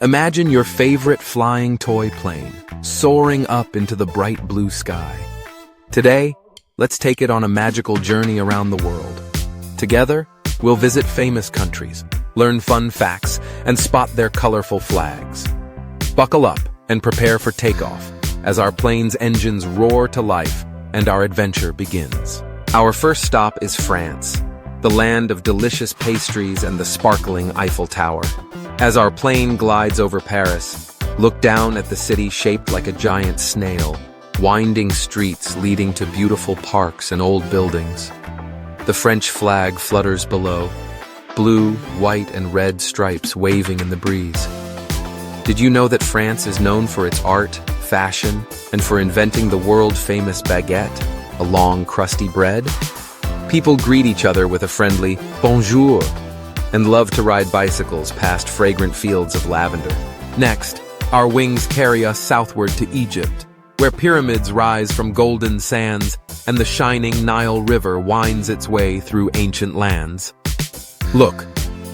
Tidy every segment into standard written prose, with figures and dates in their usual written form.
Imagine your favorite flying toy plane soaring up into the bright blue sky. Today, let's take it on a magical journey around the world. Together, we'll visit famous countries, learn fun facts, and spot their colorful flags. Buckle up and prepare for takeoff as our plane's engines roar to life and our adventure begins. Our first stop is France, the land of delicious pastries and the sparkling Eiffel Tower. As our plane glides over Paris, look down at the city shaped like a giant snail, winding streets leading to beautiful parks and old buildings. The French flag flutters below, blue, white, and red stripes waving in the breeze. Did you know that France is known for its art, fashion, and for inventing the world-famous baguette, a long, crusty bread? People greet each other with a friendly bonjour and love to ride bicycles past fragrant fields of lavender. Next, our wings carry us southward to Egypt, where pyramids rise from golden sands and the shining Nile River winds its way through ancient lands. Look,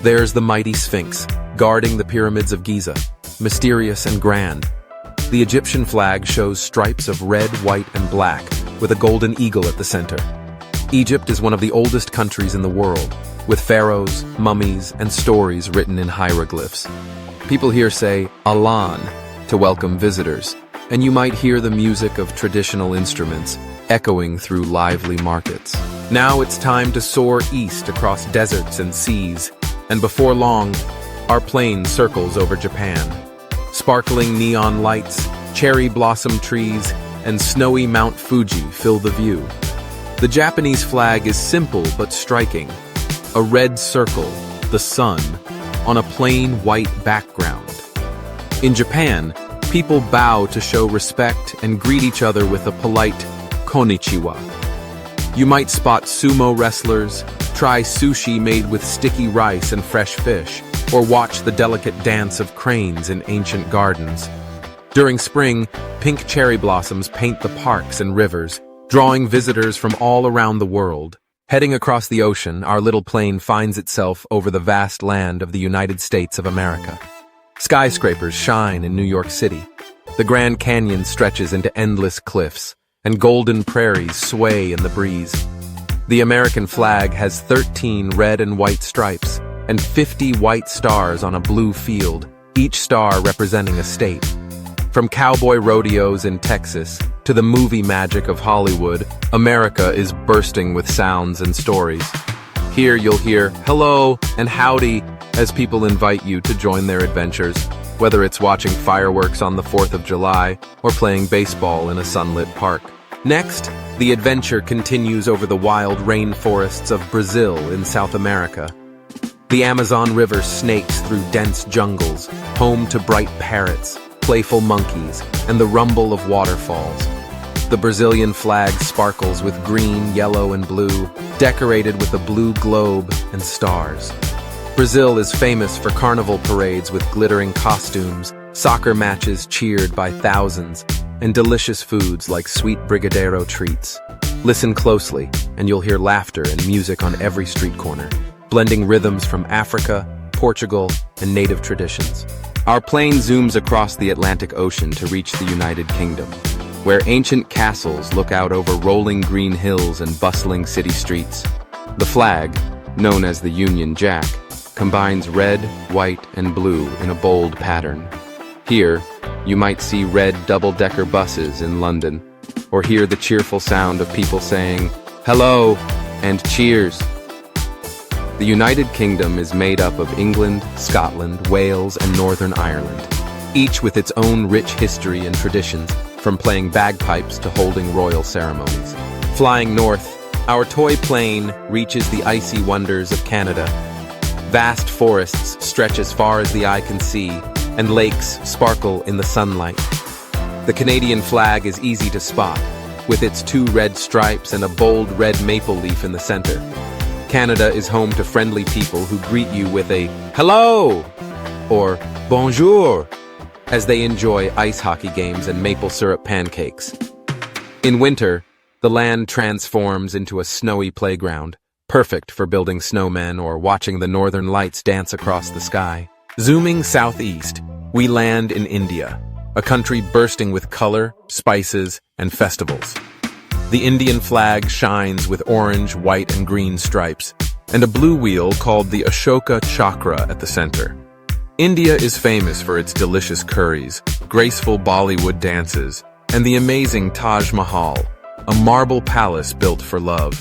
there's the mighty Sphinx, guarding the pyramids of Giza, mysterious and grand. The Egyptian flag shows stripes of red, white, and black, with a golden eagle at the center. Egypt is one of the oldest countries in the world, with pharaohs, mummies, and stories written in hieroglyphs. People here say Alan to welcome visitors, and you might hear the music of traditional instruments echoing through lively markets. Now it's time to soar east across deserts and seas, and before long, our plane circles over Japan. Sparkling neon lights, cherry blossom trees, and snowy Mount Fuji fill the view. The Japanese flag is simple but striking. A red circle, the sun, on a plain white background. In Japan, people bow to show respect and greet each other with a polite konnichiwa. You might spot sumo wrestlers, try sushi made with sticky rice and fresh fish, or watch the delicate dance of cranes in ancient gardens. During spring, pink cherry blossoms paint the parks and rivers, drawing visitors from all around the world. Heading across the ocean, our little plane finds itself over the vast land of the United States of America. Skyscrapers shine in New York City. The Grand Canyon stretches into endless cliffs, and golden prairies sway in the breeze. The American flag has 13 red and white stripes and 50 white stars on a blue field, each star representing a state. From cowboy rodeos in Texas to the movie magic of Hollywood, America is bursting with sounds and stories. Here you'll hear hello and howdy as people invite you to join their adventures, whether it's watching fireworks on the 4th of July or playing baseball in a sunlit park. Next, the adventure continues over the wild rainforests of Brazil in South America. The Amazon River snakes through dense jungles, home to bright parrots, playful monkeys, and the rumble of waterfalls. The Brazilian flag sparkles with green, yellow, and blue, decorated with a blue globe and stars. Brazil is famous for carnival parades with glittering costumes, soccer matches cheered by thousands, and delicious foods like sweet brigadeiro treats. Listen closely, and you'll hear laughter and music on every street corner, blending rhythms from Africa, Portugal, and native traditions. Our plane zooms across the Atlantic Ocean to reach the United Kingdom, where ancient castles look out over rolling green hills and bustling city streets. The flag, known as the Union Jack, combines red, white, and blue in a bold pattern. Here, you might see red double-decker buses in London, or hear the cheerful sound of people saying, "Hello," and "Cheers." The United Kingdom is made up of England, Scotland, Wales, and Northern Ireland, each with its own rich history and traditions, from playing bagpipes to holding royal ceremonies. Flying north, our toy plane reaches the icy wonders of Canada. Vast forests stretch as far as the eye can see, and lakes sparkle in the sunlight. The Canadian flag is easy to spot, with its 2 red stripes and a bold red maple leaf in the center. Canada is home to friendly people who greet you with a hello or bonjour as they enjoy ice hockey games and maple syrup pancakes. In winter, the land transforms into a snowy playground, perfect for building snowmen or watching the northern lights dance across the sky. Zooming southeast, we land in India, a country bursting with color, spices, and festivals. The Indian flag shines with orange, white, and green stripes, and a blue wheel called the Ashoka Chakra at the center. India is famous for its delicious curries, graceful Bollywood dances, and the amazing Taj Mahal, a marble palace built for love.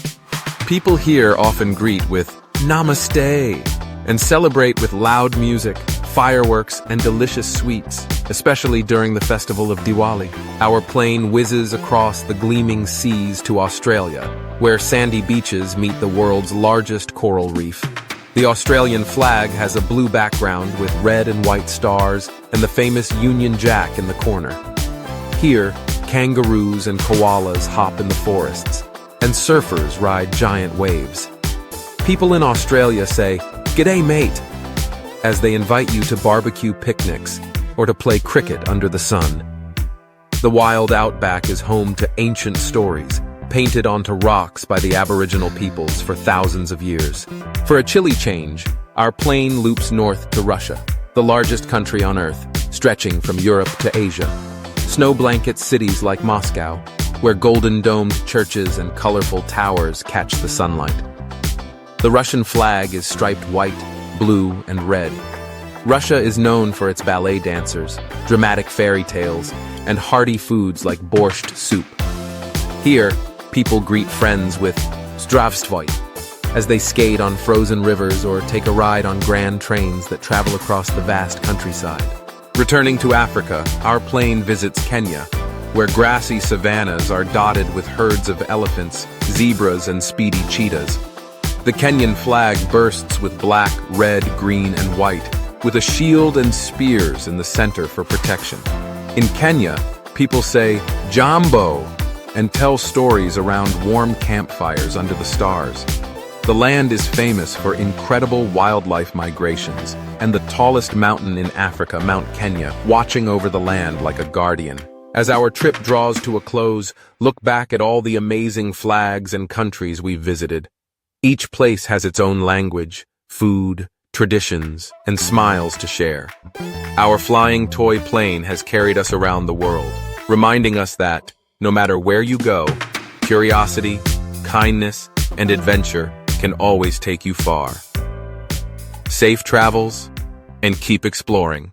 People here often greet with Namaste and celebrate with loud music, fireworks, and delicious sweets, especially during the festival of Diwali. Our plane whizzes across the gleaming seas to Australia, where sandy beaches meet the world's largest coral reef. The Australian flag has a blue background with red and white stars and the famous Union Jack in the corner. Here, kangaroos and koalas hop in the forests, and surfers ride giant waves. People in Australia say, "G'day, mate," as they invite you to barbecue picnics or to play cricket under the sun. The wild outback is home to ancient stories, painted onto rocks by the Aboriginal peoples for thousands of years. For a chilly change, our plane loops north to Russia, the largest country on Earth, stretching from Europe to Asia. Snow blanket cities like Moscow, where golden-domed churches and colorful towers catch the sunlight. The Russian flag is striped white, blue, and red. Russia is known for its ballet dancers, dramatic fairy tales, and hearty foods like borscht soup. Here, people greet friends with Zdravstvoi as they skate on frozen rivers or take a ride on grand trains that travel across the vast countryside. Returning to Africa, our plane visits Kenya, where grassy savannas are dotted with herds of elephants, zebras, and speedy cheetahs. The Kenyan flag bursts with black, red, green, and white, with a shield and spears in the center for protection. In Kenya, people say "Jambo" and tell stories around warm campfires under the stars. The land is famous for incredible wildlife migrations, and the tallest mountain in Africa, Mount Kenya, watching over the land like a guardian. As our trip draws to a close, look back at all the amazing flags and countries we've visited. Each place has its own language, food, traditions, and smiles to share. Our flying toy plane has carried us around the world, reminding us that, no matter where you go, curiosity, kindness, and adventure can always take you far. Safe travels, and keep exploring.